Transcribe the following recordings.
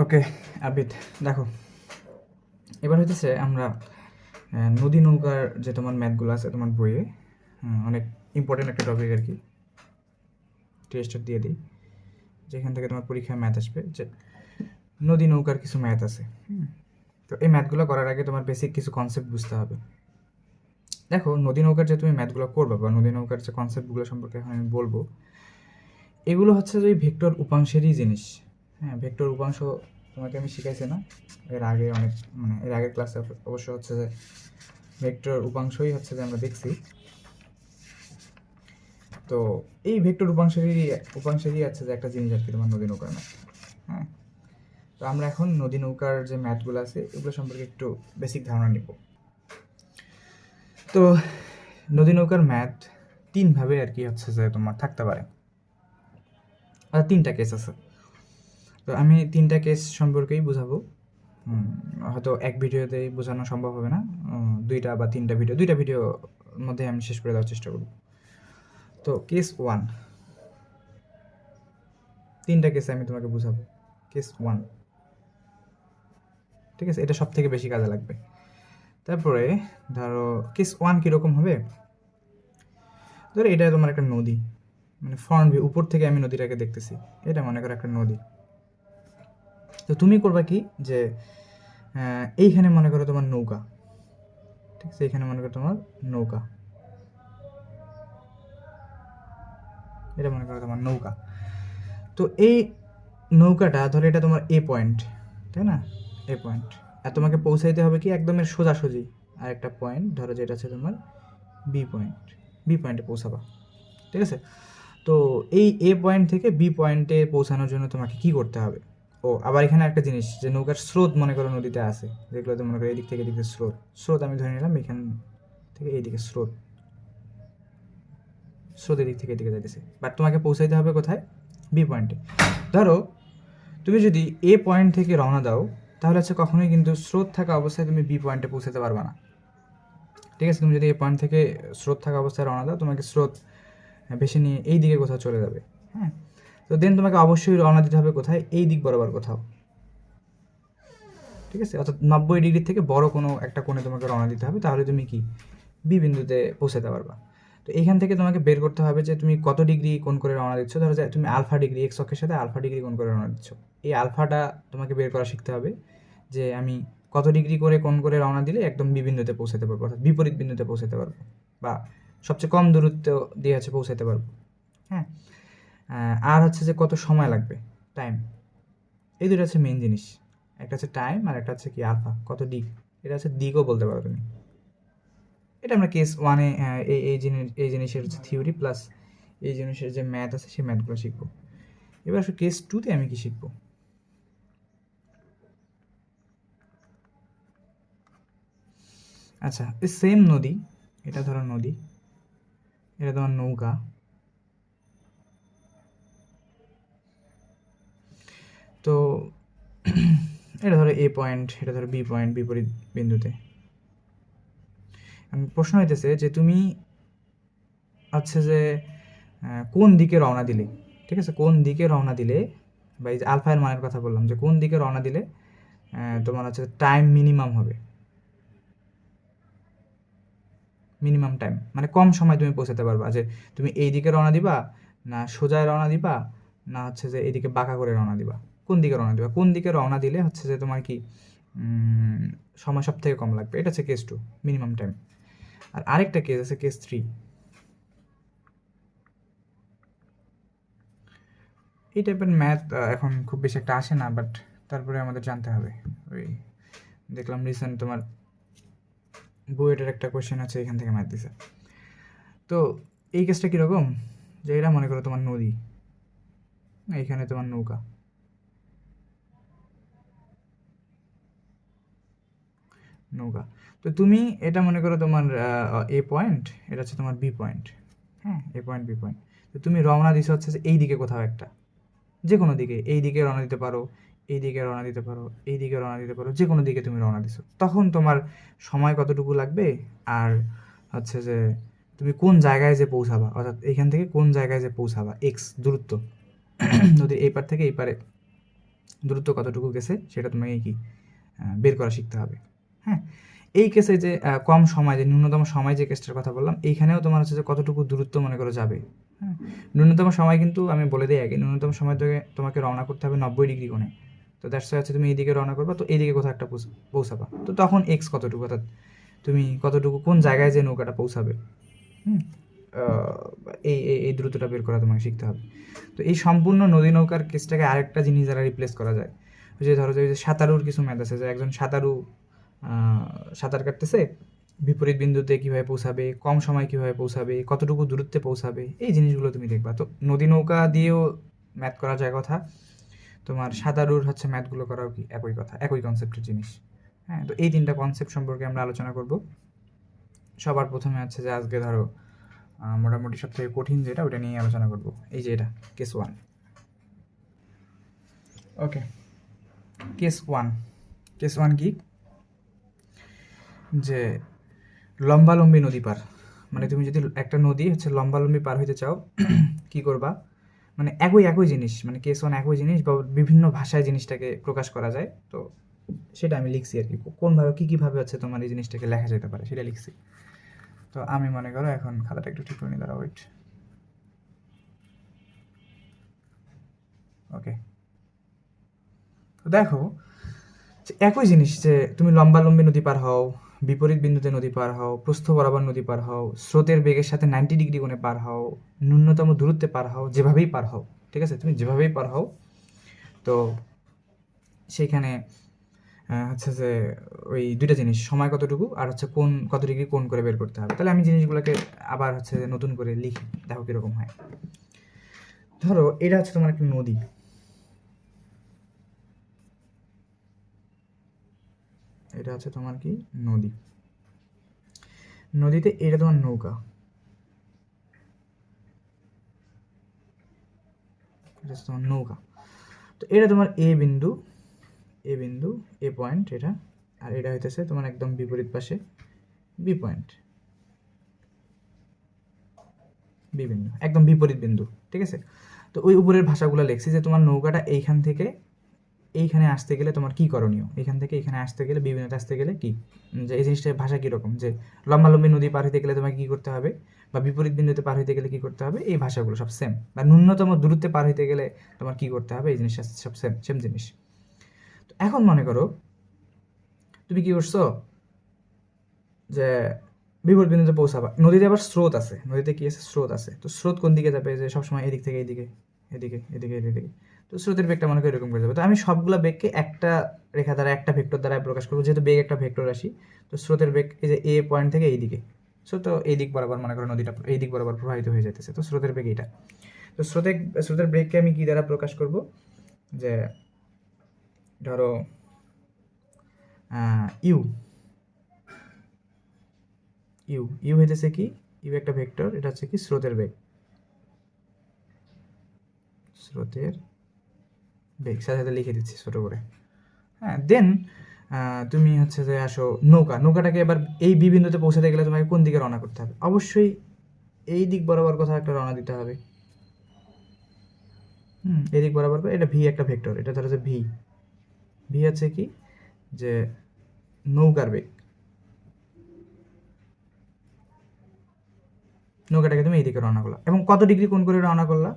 ওকে আবিদ, দেখো এবার হইতেছে আমরা নদী নৌকার যে তোমার ম্যাথগুলো আছে তোমার বইয়ে, অনেক ইম্পর্টেন্ট একটা টপিক আর কি, টেস্ট দিয়ে দিই, যেখান থেকে তোমার পরীক্ষায় ম্যাথ আসবে যে নদী নৌকার কিছু ম্যাথ আছে। তো এই ম্যাথগুলো করার আগে তোমার বেসিক কিছু কনসেপ্ট বুঝতে হবে। দেখো নদী নৌকার যে তুমি ম্যাথগুলো করবে বা নদী নৌকার যে কনসেপ্টগুলো সম্পর্কে এখন আমি বলবো, এগুলো হচ্ছে যে ভেক্টর উপাংশেরই জিনিস। হ্যাঁ, ভেক্টর উপাংশ তোমাকে আমি শিখাইছি না এর আগে, অনেক মানে এর আগের ক্লাসে অবশ্য হচ্ছে যে ভেক্টর উপাংশই হচ্ছে যে আমরা দেখছি। তো এই ভেক্টর উপাংশেরই আছে যে একটা জিনিস আর কি তোমার নদী নৌকার ম্যাথ। হ্যাঁ, তো আমরা এখন নদী নৌকার যে ম্যাথগুলো আছে এগুলো সম্পর্কে একটু বেসিক ধারণা নিব। তো নদী নৌকার ম্যাথ তিনভাবে আর কি হচ্ছে যে তোমার থাকতে পারে, আর তিনটা কেস আছে। তো আমি তিনটা কেস সম্পর্কেই বোঝাবো। হয়তো এক ভিডিওতেই বোঝানো সম্ভব হবে না, দুইটা বা তিনটা ভিডিও, দুইটা ভিডিওর মধ্যে আমি শেষ করে দেওয়ার চেষ্টা করব। তো কেস ওয়ান, তিনটা কেসে আমি তোমাকে বুঝাবো। কেস ওয়ান, ঠিক আছে, এটা সব থেকে বেশি কাজে লাগবে। তারপরে ধরো কেস ওয়ান কীরকম হবে, ধরো এটা তোমার একটা নদী, মানে ফ্রন্ট ভিউ, উপর থেকে আমি নদীটাকে দেখতেছি, এটা মনে করো একটা নদী। তো তুমি করবা কি যে এইখানে মনে করো তোমার নৌকা, ঠিক আছে, এইখানে মনে করো তোমার নৌকা, এটা মনে করো তোমার নৌকা। তো এই নৌকাটা ধরো এটা তোমার এ পয়েন্ট, তাই না, এ পয়েন্ট, আর তোমাকে পৌঁছাইতে হবে কি একদম এর সোজাসুজি আর একটা পয়েন্ট, ধরো যেটা আছে তোমার বি পয়েন্ট, বি পয়েন্টে পৌঁছাবা, ঠিক আছে। তো এই এ পয়েন্ট থেকে বি পয়েন্টে পৌঁছানোর জন্য তোমাকে কি করতে হবে, ও আবার এখানে একটা জিনিস যে নৌকার স্রোত মনে করো নদীতে আছে, যেগুলোতে মনে করো এদিক থেকে এদিকে স্রোত, স্রোত আমি ধরে নিলাম এখান থেকে এইদিকে স্রোত, স্রোত এদিক থেকে এদিকে যাইতেছে, বাট তোমাকে পৌঁছাইতে হবে কোথায়, বি পয়েন্টে। ধরো তুমি যদি এ পয়েন্ট থেকে রওনা দাও, তাহলে হচ্ছে কখনোই কিন্তু স্রোত থাকা অবস্থায় তুমি বি পয়েন্টে পৌঁছাতে পারবে না, ঠিক আছে। তুমি যদি এ পয়েন্ট থেকে স্রোত থাকা অবস্থায় রওনা দাও, তোমাকে স্রোত বেশি নিয়ে এই দিকে কোথাও চলে যাবে। হ্যাঁ, তো দেন তোমাকে অবশ্যই রওনা দিতে হবে কোথায়, এই দিক বরাবর কোথাও, ঠিক আছে, অর্থাৎ 90 ডিগ্রি থেকে বড় কোনো একটা কোণে তোমাকে রওনা দিতে হবে, তাহলে তুমি কি বি বিন্দুতে পৌঁছাতে পারবা। তো এইখান থেকে তোমাকে বের করতে হবে যে তুমি কত ডিগ্রি কোণ করে রওনা দিচ্ছ, ধরো যে তুমি আলফা ডিগ্রি, এক্স অক্ষের সাথে আলফা ডিগ্রি কোণ করে রওনা দিচ্ছ, এই আলফাটা তোমাকে বের করা শিখতে হবে, যে আমি কত ডিগ্রি করে কোণ করে রওনা দিলে একদম বি বিন্দুতে পৌঁছাতে পারবো, অর্থাৎ বিপরীত বিন্দুতে পৌঁছাতে পারবো, বা সবচেয়ে কম দূরত্ব দিয়ে হচ্ছে পৌঁছাতে পারবো। হ্যাঁ, আর হচ্ছে যে কত সময় লাগবে, টাইম, এই দুটো হচ্ছে মেন জিনিস, একটা হচ্ছে টাইম আর একটা হচ্ছে কি আলফা, কত দিক, এটা হচ্ছে দিকও বলতে পারো তুমি। এটা আমরা কেস ওয়ানে এই জিনিসের হচ্ছে থিওরি প্লাস এই জিনিসের যে ম্যাথ আছে সেই ম্যাথগুলো শিখবো। এবার আসলে কেস টুতে আমি কি শিখবো, আচ্ছা এই সেম নদী, এটা ধরো নদী, এটা তোমার নৌকা, তো এটা ধরো এ পয়েন্ট, এটা ধরো বি পয়েন্ট, বিপরীত বিন্দুতে। প্রশ্ন হইতেছে যে তুমি হচ্ছে যে কোন দিকে রওনা দিলে, ঠিক আছে, কোন দিকে রওনা দিলে, বা এই যে আলফায়ের মানের কথা বললাম, যে কোন দিকে রওনা দিলে তোমার হচ্ছে টাইম মিনিমাম হবে, মিনিমাম টাইম মানে কম সময় তুমি পৌঁছাতে পারবা, যে তুমি এই দিকে রওনা দিবা না সোজায় রওনা দিবা, না হচ্ছে যে এইদিকে বাঁকা করে রওনা দিবা, কোন দিকে রওনা দিবা, কোন দিকে রওনা দিলে হচ্ছে যে তোমার কি সময় সব থেকে কম লাগবে, এটা হচ্ছে কেস টু, মিনিমাম টাইম। আর আরেকটা কেস আছে কেস থ্রি, এই টাইপের ম্যাথ এখন খুব বেশি একটা আসে না, বাট তারপরে আমাদের জানতে হবে। ওই দেখলাম রিসেন্ট তোমার বুয়েটের একটা কোয়েশ্চেন আছে, এখান থেকে ম্যাথ দিছে। তো এই কেসটা কীরকম, যে এটা মনে করো তোমার নদী, এইখানে তোমার নৌকা, নৌকা, তো তুমি এটা মনে করো তোমার এ পয়েন্ট, এটা হচ্ছে তোমার বি পয়েন্ট, হ্যাঁ, এ পয়েন্ট বি পয়েন্ট, তো তুমি রওনা দিছো হচ্ছে যে এই দিকে কোথাও একটা, যে কোনো দিকে, এই দিকে রওনা দিতে পারো, এই দিকে রওনা দিতে পারো, এই দিকে রওনা দিতে পারো, যে কোনো দিকে তুমি রওনা দিছো, তখন তোমার সময় কতটুকু লাগবে, আর হচ্ছে যে তুমি কোন জায়গায় যে পৌঁছাবা, অর্থাৎ এইখান থেকে কোন জায়গায় যে পৌঁছাবা, এক্স দূরত্ব নদীর এই পার থেকে এই পারে দূরত্ব কতটুকু গেছে সেটা তোমাকে কি বের করা শিখতে হবে। হ্যাঁ, এই কেসে যে কম সময়, যে ন্যূনতম সময় যে কেসটার কথা বললাম, এইখানেও তোমার হচ্ছে যে কতটুকু দূরত্ব মনে করো যাবে। হ্যাঁ, ন্যূনতম সময় কিন্তু আমি বলে দিই আগে, ন্যূনতম সময় থেকে তোমাকে রওনা করতে হবে 90 ডিগ্রি কোণে। তো দ্যাটস হচ্ছে তুমি এইদিকে রওনা করবা, তো এইদিকে কোথাও একটা পৌঁছাবা। তো তখন এক্স কতটুকু, অর্থাৎ তুমি কতটুকু কোন জায়গায় যে নৌকাটা পৌঁছাবে, এই এই দ্রুতটা বের করা তোমাকে শিখতে হবে। তো এই সম্পূর্ণ নদী নৌকার কেসটাকে আরেকটা জিনিস দ্বারা রিপ্লেস করা যায়। যে ধরো যে সাঁতারুর কিছু ম্যাথ আছে, যে একজন সাঁতারু সাঁতার কাটতেছে, বিপরীত বিন্দুতে কীভাবে পৌঁছাবে, কম সময় কীভাবে পৌঁছাবে, কতটুকু দূরত্বে পৌঁছাবে, এই জিনিসগুলো তুমি দেখবা। তো নদী নৌকা দিয়েও ম্যাথ করা যায় কথা, তোমার সাঁতারুর হচ্ছে ম্যাথগুলো করাও কি একই কথা, একই কনসেপ্টের জিনিস। হ্যাঁ, তো এই 3টা কনসেপ্ট সম্পর্কে আমরা আলোচনা করব। সবার প্রথমে হচ্ছে যে আজকে ধরো মোটামুটি সব থেকে কঠিন যেটা, ওটা নিয়ে আলোচনা করব। এই যে এটা কেস 1। ওকে, কেস 1 কি, যে লম্বালম্বী নদী পার। মানে তুমি যদি একটা নদী হচ্ছে লম্বালম্বী পার হইতে চাও, কি করবা, মানে একই জিনিস, মানে কেস 1 একই জিনিস, বা বিভিন্ন ভাষায় জিনিসটাকে প্রকাশ করা যায়। তো সেটা আমি লিখছি আর কি, কোনভাবে কীভাবে হচ্ছে তোমার এই জিনিসটাকে লেখা যেতে পারে সেটা লিখছি। তো আমি মনে করো এখন খাতাটা একটু ঠিক করে নিই, দাঁড়া, ওয়েট। ওকে, তো দেখো একই জিনিস, যে তুমি লম্বালম্বী নদী পার হও, বিপরীত বিন্দুতে নদী পার হও, প্রস্থ বরাবর নদী পার হও, স্রোতের বেগের সাথে 90 ডিগ্রি কোণে পার হও, ন্যূনতম দূরত্বে পার হও, যেভাবেই পার হও, ঠিক আছে, তুমি যেভাবেই পার হও, তো সেইখানে হচ্ছে যে ওই দুইটা জিনিস, সময় কতটুকু আর হচ্ছে কত ডিগ্রি কোণ করে বের করতে হবে। তাহলে আমি জিনিসগুলোকে আবার হচ্ছে নতুন করে লিখি, দেখো কীরকম হয়। ধরো এটা হচ্ছে তোমার একটা নদী, এটা হচ্ছে তোমার কি নদী, নদীতে এটা তোমার নৌকা, এটা হচ্ছে তোমার নৌকা। তো এটা তোমার এ বিন্দু, এ পয়েন্ট এটা, আর এটা হইতেছে তোমার একদম বিপরীত পাশে বি পয়েন্ট, বি বিন্দু, একদম বিপরীত বিন্দু, ঠিক আছে। তো ওই উপরের ভাষাগুলো লিখছি, যে তোমার নৌকাটা এইখান থেকে এইখানে আসতে গেলে তোমার কি করণীয়, এখান থেকে এখানে আসতে গেলে, বি বিন্দুতে আসতে গেলে কি, যে এই জিনিসটার ভাষা কীরকম, যে লম্বালম্বী নদী পার হইতে গেলে তোমাকে কী করতে হবে, বা বিপরীত বিন্দুতে পার হইতে গেলে কী করতে হবে, এই ভাষাগুলো সব সেম। বা ন্যূনতম দূরত্বে পার হইতে গেলে তোমার কী করতে হবে, এই জিনিসটা সব সেম জিনিস। তো এখন মনে করো তুমি কি করছো, যে বিপরীত বিন্দুতে পৌঁছাবা, নদীতে আবার স্রোত আছে, নদীতে কি আছে, স্রোত আছে। তো স্রোত কোন দিকে যাবে, যে সবসময় এদিক থেকে এদিকে, এদিকে এদিকে এদিকে। তো স্রোতের বেগটা মনে করি এরকম করে যাবে। তো আমি সবগুলো বেগকে একটা রেখা দ্বারা, একটা ভেক্টর দ্বারা প্রকাশ করবো, যেহেতু বেগ একটা ভেক্টর রাশি। তো স্রোতের বেগ এই যে এ পয়েন্ট থেকে এইদিকে, তো এই দিক বরাবর মনে করো নদীটা এই দিক বরাবর প্রবাহিত হয়ে যেতেছে। তো স্রোতের বেগ এইটা। তো স্রোতের বেগকে আমি কি দ্বারা প্রকাশ করব, যে ধরো ইউ ইউ ইউ হইতেছে কি, ইউ একটা ভেক্টর, এটা হচ্ছে কি স্রোতের বেগ, সাথে সাথে লিখে দিচ্ছি ছোটো করে। হ্যাঁ, দেন তুমি হচ্ছে যে আসো নৌকাটাকে এবার এই বি বিন্দুতে পৌঁছাতে গেলে তোমাকে কোন দিকে রওনা করতে হবে, অবশ্যই এই দিক বরাবর কোথাও একটা রওনা দিতে হবে। এই দিক বরাবর, এটা ভি একটা ভেক্টর, এটা ধরো যে ভি হচ্ছে কি, যে নৌকার বেগ, নৌকাটাকে তুমি এইদিকে রওনা করলা, এবং কত ডিগ্রি কোণ করে রওনা করলা,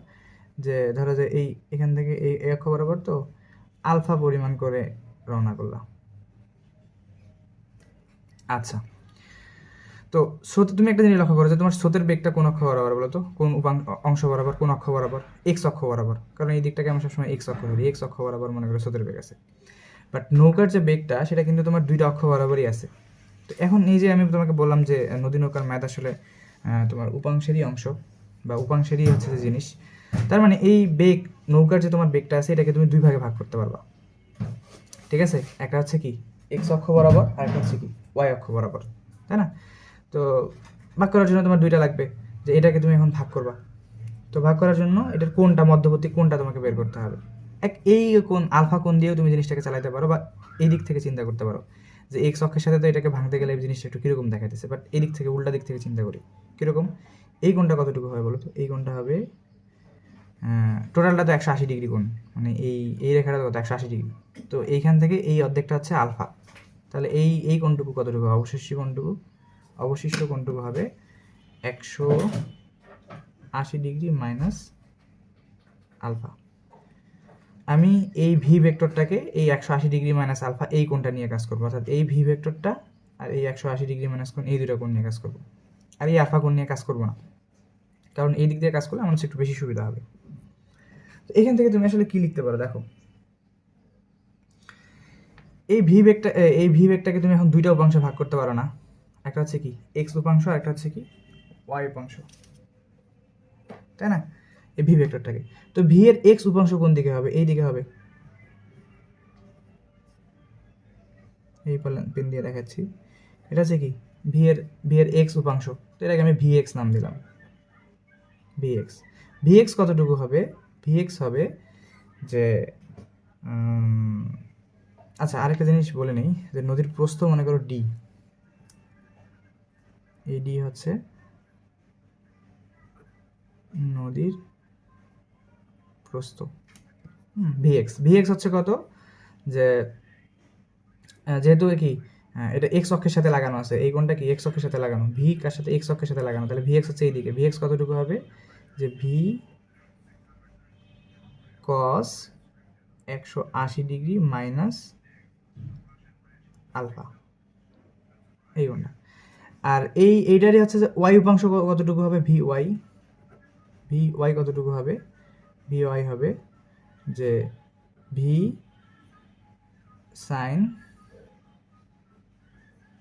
যে ধরো যে এখান থেকে এই অক্ষ বরাবর, তো আলফা পরিমাণ করে রওনা করলা। আচ্ছা, তো স্রোতে তুমি একটা জিনিস লক্ষ্য করো, যে তোমার স্রোতের বেগটা কোন অক্ষ বরাবর বলো তো, কোন অংশ বরাবর, কোন অক্ষ বরাবর, এক্স অক্ষ বরাবর, কারণ এই দিকটাকে আমরা সবসময় এক্স অক্ষ ধরি, এক্স অক্ষ বরাবর মনে করো স্রোতের বেগ আছে। বাট নৌকার যে বেগটা, সেটা কিন্তু তোমার দুইটা অক্ষ বরাবরই আছে। তো এখন এই যে আমি তোমাকে বললাম যে নদী নৌকার ম্যাথ আসলে তোমার উপাংশেরই অংশ, বা উপাংশেরই হচ্ছে যে জিনিস। তার মানে এই বেগ, নৌকার যে তোমার বেগটা আছে, এটাকে তুমি দুই ভাগে ভাগ করতে পারবা, ঠিক আছে। একটা হচ্ছে কি এক্স অক্ষ বরাবর, আর একটা হচ্ছে কি ওয়াই অক্ষ বরাবর, তাই না। তো ভাগ করার জন্য তোমার দুইটা লাগবে, যে এটাকে তুমি এখন ভাগ করবা। তো ভাগ করার জন্য এটার কোনটা, মধ্যবর্তী কোনটা তোমাকে বের করতে হবে। এই কোন আলফা কোণ দিয়েও তুমি জিনিসটাকে চালাতে পারো, বা এই দিক থেকে চিন্তা করতে পারো, যে এক্স অক্ষের সাথে তো এটাকে ভাঙতে গেলে এই জিনিসটা একটু কীরকম দেখাইতেছে, বাট এই দিক থেকে, উল্টা দিক থেকে চিন্তা করি কীরকম, এই কোণটা কতটুকু হবে বলো তো, এই কোণটা হবে টোটালটা তো 180 ডিগ্রি কোণ, মানে এই রেখাটা কত 180 ডিগ্রি। তো এইখান থেকে এই অর্ধেকটা হচ্ছে আলফা, তাহলে এই কোণটুকু কতটুকু, অবশিষ্ট কোণটুকু হবে 180 ডিগ্রি মাইনাস আলফা। আমি এই ভি ভেক্টরটাকে এই 180 ডিগ্রি মাইনাস আলফা এই কোণটা নিয়ে কাজ করবো, অর্থাৎ এই ভি ভেক্টরটা আর এই 180 ডিগ্রি মাইনাস কোণ এই দুটো কোণ নিয়ে কাজ করবো, আর এই আলফা কোণ নিয়ে কাজ করবো না, কারণ এই দিক দিয়ে কাজ করলে আমার একটু বেশি সুবিধা হবে। তো এখান থেকে তুমি আসলে কি লিখতে পারো দেখো, এই ভি ভেক্টরকে তুমি এখন দুইটা উপাংশে ভাগ করতে পারো না, একটা হচ্ছে কি এক্স উপাংশ আর একটা হচ্ছে কি ওয়াই উপাংশ, তাই না? এই ভি ভেক্টরটাকে, তো ভি এর এক্স উপাংশ কোন দিকে হবে, এই দিকে হবে, এই পেন দিয়ে দেখাচ্ছি, এটা হচ্ছে কি ভি এর এক্স উপাংশ, তো এটাকে আমি ভি এক্স নাম দিলাম, ভি এক্স কতটুকু হবে, ভি এক্স হবে যে আচ্ছা আরেকটা জিনিস বলে নেই, যে নদীর প্রস্থ মনে করো ডি, এই ডি হচ্ছে নদীর প্রস্থ, ভি এক্স হচ্ছে কত, যে যেহেতু কি এটা এক্স অক্ষের সাথে লাগানো আছে, এই কোণটা কি এক্স অক্ষের সাথে লাগানো, ভি কার সাথে এক্স অক্ষের সাথে লাগানো, তাহলে ভি এক্স হচ্ছে এইদিকে, ভি এক্স কতটুকু হবে, যে V cos 180 degree minus alpha, এই কোণটা। আর এইটারই হচ্ছে যে ওয়াই উপাংশ কতটুকু হবে, ভি ওয়াই কতটুকু হবে, ভি ওয়াই হবে যে V sine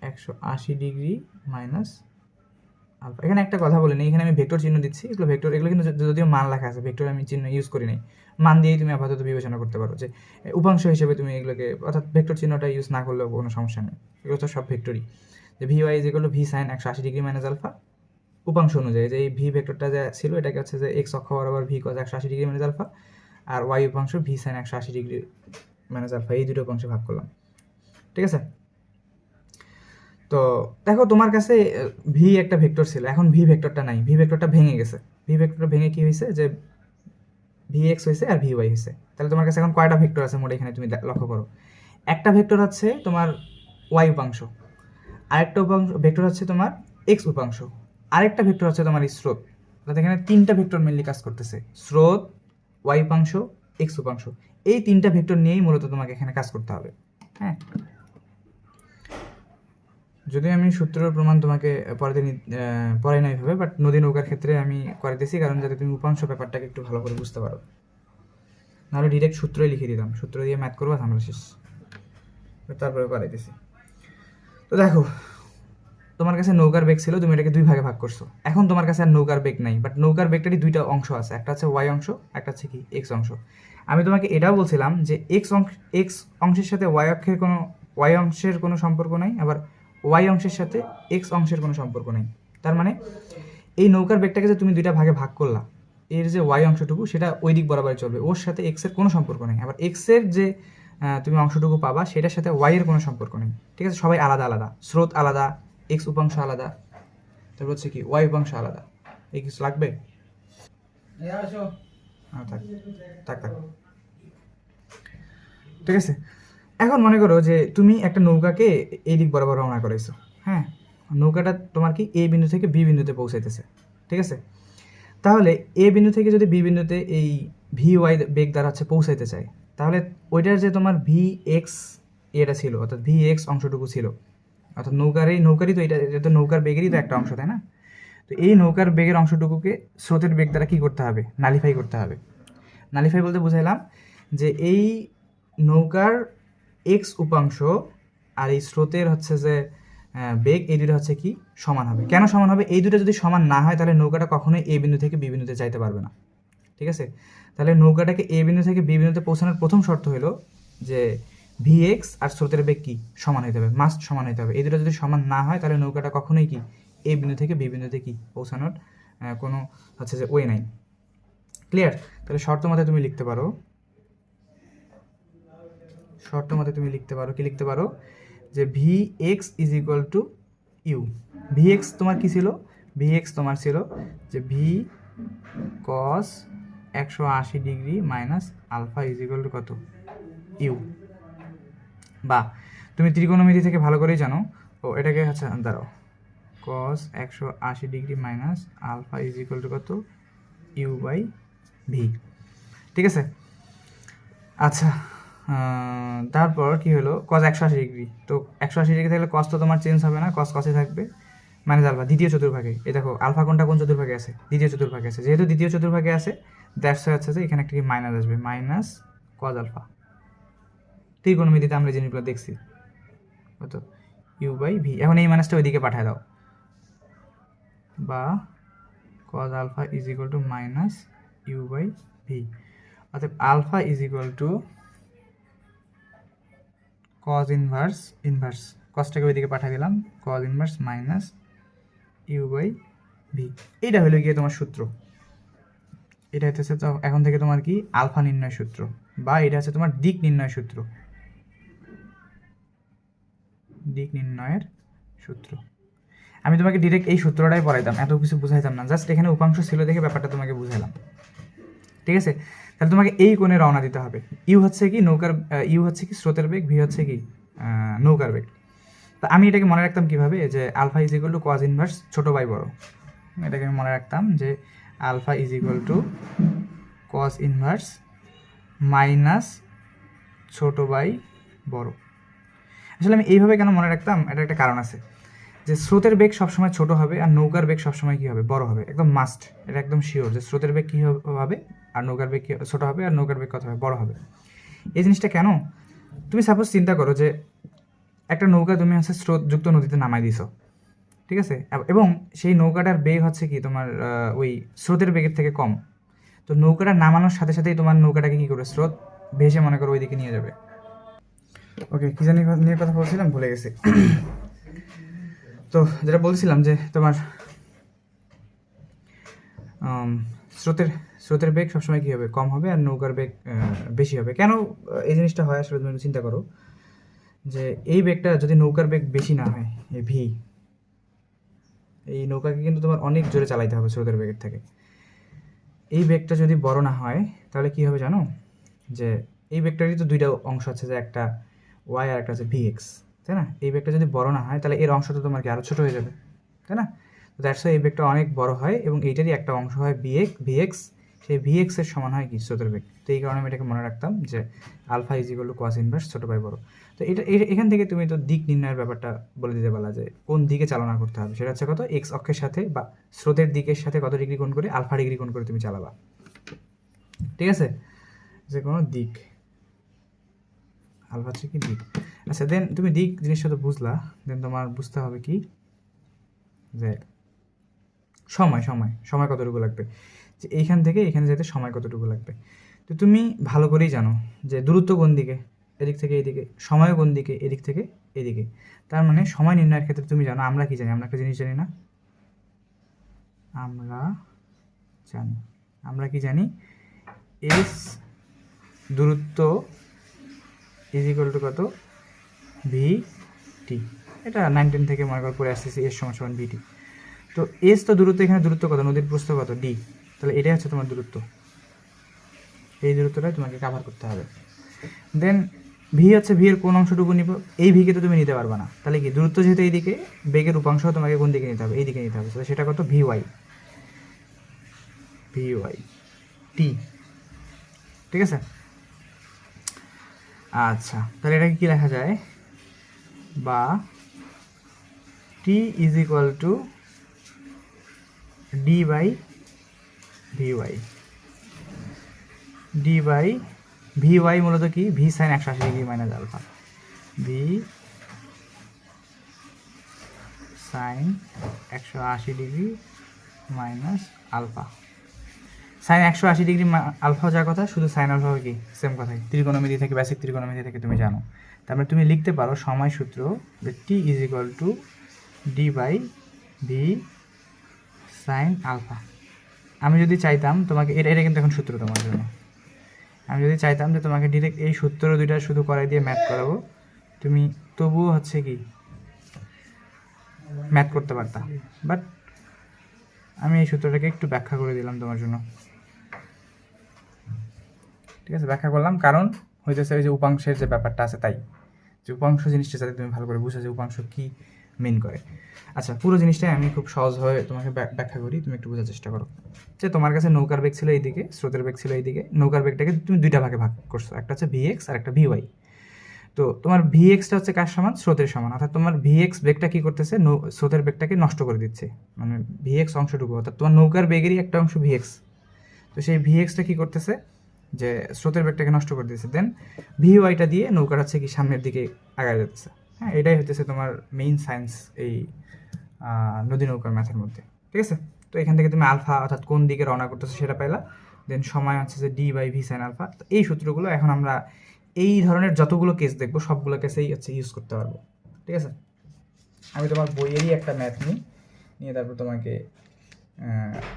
180 degree minus alpha. এখানে একটা কথা বলে নিই, এখানে আমি ভেক্টর চিহ্ন দিচ্ছি, এগুলো কিন্তু যদিও মান লেখা আছে, ভেক্টর আমি চিহ্ন ইউজ করি নাই, মান দিয়েই তুমি আপাতত বিবেচনা করতে পারো যে উপাংশ হিসেবে তুমি এগুলোকে, অর্থাৎ ভেক্টর চিহ্নটা ইউজ না করলেও কোনো সমস্যা নেই, এগুলো তো সব ভেক্টরই, যে ভি ওয়াই যেগুলো V sine 180 degree minus alpha উপাংশ অনুযায়ী, যে এই ভি ভেক্টরটা যে ছিল এটাকে হচ্ছে যে এক্স অক্ষ বরাবর V cos 180 degree minus alpha, আর ওয়াই উপাংশ V sine 180 degree minus alpha, এই দুটো উপাংশে ভাগ করলাম, ঠিক আছে? তো দেখো তোমার কাছে ভি একটা ভেক্টর ছিল, এখন ভি ভেক্টরটা নাই, ভি ভেক্টরটা ভেঙে গেছে, ভি ভেক্টরটা ভেঙে কি হয়েছে, যে ভি এক্স হয়েছে আর ভি ওয়াই হয়েছে, তাহলে তোমার কাছে এখন কয়টা ভেক্টর আছে মোট, এখানে তুমি লক্ষ্য করো, একটা ভেক্টর হচ্ছে তোমার ওয়াই উপাংশ, আরেকটা ভেক্টর হচ্ছে তোমার এক্স উপাংশ, আরেকটা ভেক্টর হচ্ছে তোমার স্রোত, অর্থাৎ এখানে তিনটা ভেক্টর মেনলি কাজ করতেছে, স্রোত, ওয়াই উপাংশ, এক্স উপাংশ, এই তিনটা ভেক্টর নিয়েই মূলত তোমাকে এখানে কাজ করতে হবে। হ্যাঁ, যদি আমি সূত্রের প্রমাণ তোমাকে পড়াই না এইভাবে, বাট নদী নৌকার ক্ষেত্রে আমি করাইতেছি, কারণ যাতে তুমি উপাংশ ব্যাপারটাকে একটু ভালো করে বুঝতে পারো, নাহলে ডিরেক্ট সূত্রই লিখে দিতাম, সূত্র দিয়ে ম্যাথ করবো আমরা শেষ, তারপরে করাইতেছি। তো দেখো তোমার কাছে নৌকার বেগ ছিল, তুমি এটাকে দুই ভাগে ভাগ করছো, এখন তোমার কাছে আর নৌকার বেগ নাই, বাট নৌকার বেগটারই দুইটা অংশ আছে, একটা হচ্ছে ওয়াই অংশ, একটা হচ্ছে কি এক্স অংশ। আমি তোমাকে এটাও বলছিলাম যে এক্স অংশের সাথে ওয়াই অংশের কোনো সম্পর্ক নাই, আবার ওয়াই অংশের সাথে এক্স অংশের কোনো সম্পর্ক নেই। তার মানে এই নৌকার বেগটাকে যে তুমি দুইটা ভাগে ভাগ করলা, এর যে ওয়াই অংশটুকু সেটা ওই দিক বরাবর চলবে, ওর সাথে এক্স এর কোনো সম্পর্ক নেই, আবার এক্স এর যে তুমি অংশটুকু পাবা সেটার সাথে ওয়াই এর কোনো সম্পর্ক নেই, ঠিক আছে? সবাই আলাদা আলাদা, স্রোত আলাদা, এক্স উপাংশ আলাদা, তারপর হচ্ছে কি ওয়াই উপাংশ আলাদা। এই কিছু লাগবে? থাক থাক থাক, ঠিক আছে। এখন মনে করো যে তুমি একটা নৌকাকে এই দিক বরাবর রওনা করাইছো, হ্যাঁ, নৌকাটা তোমার কি এ বিন্দু থেকে বি বিন্দুতে পৌঁছাইতেছে, ঠিক আছে? তাহলে এ বিন্দু থেকে যদি বি বিন্দুতে এই ভি ওয়াই বেগ দ্বারা হচ্ছে পৌঁছাইতে চায়, তাহলে ওইটার যে তোমার ভি এক্স এটা ছিল, অর্থাৎ ভি এক্স অংশটুকু ছিল, অর্থাৎ নৌকারই তো এটা তো নৌকার বেগেরই তো একটা অংশ, তাই না? তো এই নৌকার বেগের অংশটুকুকে স্রোতের বেগ দ্বারা কী করতে হবে, নালিফাই করতে হবে। নালিফাই বলতে বুঝাইলাম যে এই নৌকার এক্স উপাংশ আর এই স্রোতের হচ্ছে যে বেগ, এই দুটো হচ্ছে কি সমান হবে। কেন সমান হবে? এই দুটো যদি সমান না হয় তাহলে নৌকাটা কখনোই এ বিন্দু থেকে বি বিন্দুতে যাইতে পারবে না, ঠিক আছে? তাহলে নৌকাটাকে এ বিন্দু থেকে বি বিন্দুতে পৌঁছানোর প্রথম শর্ত হলো যে ভি এক্স আর স্রোতের বেগ কি সমান হইতে হবে, মাস্ট সমান হইতে হবে। এই দুটো যদি সমান না হয় তাহলে নৌকাটা কখনোই কি এ বিন্দু থেকে বি বিন্দুতে কি পৌঁছানোর কোনো হচ্ছে যে ওয়ে নাই। ক্লিয়ার? তাহলে শর্ত মতে তুমি লিখতে পারো, কি লিখতে পারো যে V X is equal to U. V X তোমার কি ছিল? ভি এক্স তোমার ছিল যে V cos 180 degree minus alpha is equal to কত ইউ। বা তুমি ত্রিকোণমিতি থেকে ভালো করেই জানো, ও এটাকে আচ্ছা দাঁড়াও, cos 180 degree minus alpha is equal to কত ইউ বাই ভি। ঠিক আছে, আচ্ছা তারপর কি হলো, কস 180 ডিগ্রি, তো 180 ডিগ্রি থাকলে কস তো তোমার চেঞ্জ হবে না, কস কসে থাকবে মাইনাস আলফা দ্বিতীয় চতুর্ভাগে। এই দেখো আলফা কোনটা কোন চতুর্ভাগে আছে, দ্বিতীয় চতুর্ভাগে আছে, যেহেতু দ্বিতীয় চতুর্ভাগে আছে দ্যাটস হচ্ছে যে এখানে একটা কি মাইনাস আসবে, মাইনাস কস আলফা। ত্রিকোণমিতিতে আমরা জিনিসগুলো দেখছি কত ইউ বাই ভি। এখন এই মাইনাসটা ওইদিকে পাঠিয়ে দাও, বা cos alpha is equal to minus you by v, অর্থাৎ alpha is equal to cos inverse কসটাকে ওইদিকে পাঠিয়ে দিলাম, cos inverse minus you by v. এইটা হলো গিয়ে তোমার সূত্র। এটা হচ্ছে তো এখন থেকে তোমার কি আলফা নির্ণয় সূত্র, বা এটা হচ্ছে তোমার দিক নির্ণয় সূত্র, দিক নির্ণয়ের সূত্র। আমি তোমাকে ডিরেক্ট এই সূত্রটাই পড়াইতাম, এত কিছু বুঝাইতাম না, জাস্ট এখানে উপাংশ ছিল দেখে ব্যাপারটা তোমাকে বুঝাইলাম। ঠিক আছে, তাহলে তোমাকে এই কোণে রওনা দিতে হবে। ইউ হচ্ছে কি নৌকার, ইউ হচ্ছে কি স্রোতের বেগ, ভি হচ্ছে কি নৌকার বেগ। তা আমি এটাকে মনে রাখতাম কিভাবে, যে alpha is equal to cos inverse ছোট বাই বড়। এটাকে আমি মনে রাখতাম যে alpha is equal to cos inverse minus ছোট বাই বড়। আসলে আমি এইভাবে কেন মনে রাখতাম, এটা একটা কারণ আছে, যে স্রোতের বেগ সবসময় ছোট হবে আর নৌকার বেগ সবসময় কী হবে, বড় হবে, একদম মাস্ট, এটা একদম শিওর যে স্রোতের বেগ কী হবে আর নৌকার বেগ ছোটো হবে আর নৌকার বেগ কত হবে, বড় হবে। এই জিনিসটা কেন, তুমি সাপোজ চিন্তা করো যে একটা নৌকা তুমি হচ্ছে স্রোতযুক্ত নদীতে নামাই দিছো, ঠিক আছে, এবং সেই নৌকাটার বেগ হচ্ছে কি তোমার ওই স্রোতের বেগের থেকে কম, তো নৌকাটা নামানোর সাথে সাথেই তোমার নৌকাটাকে কী করবে, স্রোত ভেসে মনে করো ওইদিকে নিয়ে যাবে। ওকে, কী জানি নিয়ে কথা বলছিলাম, ভুলে গেছি। তো যেটা বলছিলাম যে তোমার স্রোতের বেগ সবসময় কী হবে, কম হবে, আর নৌকার বেগ বেশি হবে। কেন এই জিনিসটা হয় আসলে তুমি চিন্তা করো, যে এই বেগটা যদি নৌকার বেগ বেশি না হয়, এই ভি, এই নৌকাকে কিন্তু তোমার অনেক জোরে চালাইতে হবে স্রোতের বেগের থেকে। এই বেগটা যদি বড় না হয় তাহলে কী হবে জানো, যে এই বেগটারই তো দুইটা অংশ আছে, যে একটা ওয়াই আর একটা আছে ভি এক্স, তাই না। এই বেগটা যদি বড় না হয় তাহলে এর অংশটা তোমার কি আরও ছোটো হয়ে যাবে, তাই না। তো দ্যাটস ওয়াই এই বেগটা অনেক বড় হয় এবং এইটারই একটা অংশ হয় ভিএক্স, সেই ভিএক্সের সমান হয় কি স্রোতের বেগ। তো এই কারণে আমি এটাকে মনে রাখতাম যে alpha is equal to cos inverse ছোটো বাই বড়। তো এখান থেকে তুমি তো দিক নির্ণয়ের ব্যাপারটা বলে দিতে পারলা, যে কোন দিকে চালনা করতে হবে, সেটা হচ্ছে কত এক্স অক্ষের সাথে বা স্রোতের দিকের সাথে কত ডিগ্রি কোণ করে, আলফা ডিগ্রি কোণ করে তুমি চালাবা। ঠিক আছে, যে কোনো দিক, আলফা হচ্ছে কি দিক। আচ্ছা দেন তুমি দিক জিনিসটা তো বুঝলা, দেন তোমার বুঝতে হবে কি, যে সময় সময় সময় কতটুকু লাগবে, যে এইখান থেকে এখানে যেতে সময় কতটুকু লাগবে। তো তুমি ভালো করেই জানো যে দূরত্ব কোন দিকে, এদিক থেকে এইদিকে, সময় কোন দিকে, এদিক থেকে এদিকে। তার মানে সময় নির্ণয়ের ক্ষেত্রে তুমি জানো আমরা কি জানি, আমরা একটা জিনিস জানি না, আমরা কি জানি, এস দূরত্ব ইজ ইকুয়াল টু কত ভি টি। এটা 9-10 থেকে মনে কর করে আসতেছি, এস সমান সমান ভিটি। তো এস তো দূরত্ব, এখানে দূরত্ব কত, নদীর প্রস্থ কত ডি, তাহলে এটাই হচ্ছে তোমার দূরত্ব, এই দূরত্বটাই তোমাকে কাভার করতে হবে। দেন ভি হচ্ছে, ভি এর কোন অংশটুকু নিব, এই ভিকে তো তুমি নিতে পারবে না, তাহলে কি দূরত্ব যেহেতু এইদিকে, বেগের উপাংশ তোমাকে কোন দিকে নিতে হবে, এই দিকে নিতে হবে, তাহলে সেটা কত ভি ওয়াই টি। ঠিক আছে, আচ্ছা তাহলে এটাকে কি লেখা যায়, বা t is equal to d by v y. D by v y মূলত কি, v sine 180 degree minus alpha, v sine 180 degree minus alpha. Sine 180 degree আলফাও যা কথা, শুধু সাইন আলফাও কি সেম কথাই, ত্রিকোণমিতি থেকে, বেসিক ত্রিকোণমিতি থেকে তুমি জানো। তারপরে তুমি লিখতে পারো সময় সূত্র, যে t is equal to d by V sine alpha. আমি যদি চাইতাম তোমাকে, এটা কিন্তু এখন সূত্র তোমার জন্য, আমি যদি চাইতাম যে তোমাকে ডিরেক্ট এই সূত্র দুইটা শুধু করাই দিয়ে ম্যাথ করাবো, তুমি তবুও হচ্ছে কি ম্যাথ করতে পারতা, বাট আমি এই সূত্রটাকে একটু ব্যাখ্যা করে দিলাম তোমার জন্য। ঠিক আছে, ব্যাখ্যা করলাম কারণ হইতেছে ওই যে উপাংশের যে ব্যাপারটা আছে, তাই যে উপাংশ জিনিসটা যাতে তুমি ভালো করে বুঝো যে উপাংশ কী মিন করে। আচ্ছা, পুরো জিনিসটাই আমি খুব সহজভাবে তোমাকে ব্যাখ্যা করি, তুমি একটু বোঝার চেষ্টা করো। যে তোমার কাছে নৌকার বেগ ছিল এইদিকে, স্রোতের বেগ ছিল এইদিকে, নৌকার বেগটাকে তুমি দুইটা ভাগে ভাগ করছো, একটা হচ্ছে ভিএক্স আর একটা ভিওয়াই। তো তোমার ভিএক্সটা হচ্ছে কার সমান? স্রোতের সমান। অর্থাৎ তোমার ভিএক্স বেগটা কী করতেছে? স্রোতের বেগটাকে নষ্ট করে দিচ্ছে, মানে ভিএক্স অংশটুকু, অর্থাৎ তোমার নৌকার বেগেরই একটা অংশ ভিএক্স। তো সেই ভিএক্সটা কী করতেছে? যে স্রোতের বেগটাকে নষ্ট করে দিয়েছে। দেন ভিওয়াইটা দিয়ে নৌকাটা হচ্ছে কি সামনের দিকে আগায় যেতেছে। হ্যাঁ, এটাই হতেছে তোমার মেইন সায়েন্স এই নদী নৌকার ম্যাথের মধ্যে। ঠিক আছে, তো এখান থেকে তুমি আলফা অর্থাৎ কোন দিকে রওনা করতেছো সেটা পাইলা। দেন সময় হচ্ছে যে D by V sine alpha. তো এই সূত্রগুলো এখন আমরা এই ধরনের যতগুলো কেস দেখবো সবগুলো কেসেই হচ্ছে ইউজ করতে পারবো। ঠিক আছে, আমি তোমার বইয়েরই একটা ম্যাথ নিয়ে তারপর তোমাকে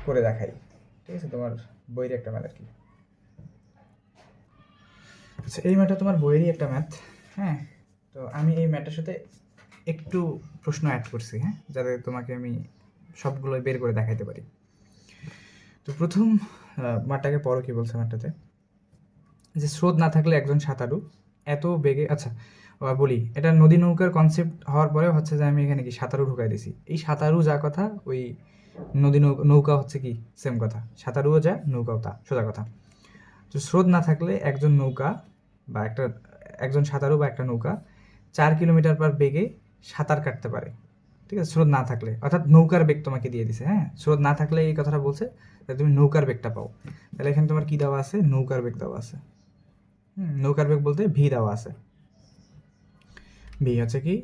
করে দেখাই। ঠিক আছে, তোমার বইয়েরই একটা ম্যাথ আর কি। আচ্ছা, এই ম্যাথটা তোমার বইয়েরই একটা ম্যাথ। হ্যাঁ, তো আমি এই ম্যাথটার সাথে একটু প্রশ্ন অ্যাড করছি, হ্যাঁ, যাতে তোমাকে আমি সবগুলো বের করে দেখাইতে পারি। তো প্রথম ম্যাথটাকে পড়ো, কি বলছে ম্যাথটাতে? যে স্রোত না থাকলে একজন সাঁতারু এত বেগে, আচ্ছা বলি, এটা নদী নৌকার কনসেপ্ট হওয়ার পরে হচ্ছে যে আমি এখানে কি সাঁতারু ঢুকাই দিছি। এই সাঁতারু যা কথা, ওই নদী নৌকা হচ্ছে কি সেম কথা, সাঁতারুও যা নৌকাও তা, সোজা কথা। তো স্রোত না থাকলে একজন নৌকা বা একজন সাঁতারু বা একটা নৌকা 4 কিলোমিটার পার বেগে সাঁতার কাটতে পারে। ঠিক আছে, স্রোত না থাকলে, অর্থাৎ নৌকার বেগ তোমাকে দিয়ে দিছে। হ্যাঁ, স্রোত না থাকলে এই কথাটা বলছে, তাহলে তুমি নৌকার বেগটা পাও। তাহলে এখানে তোমার কি দেওয়া আছে? নৌকার বেগ দেওয়া আছে। নৌকার বেগ বলতে ভি দেওয়া আছে। ভি হচ্ছে কি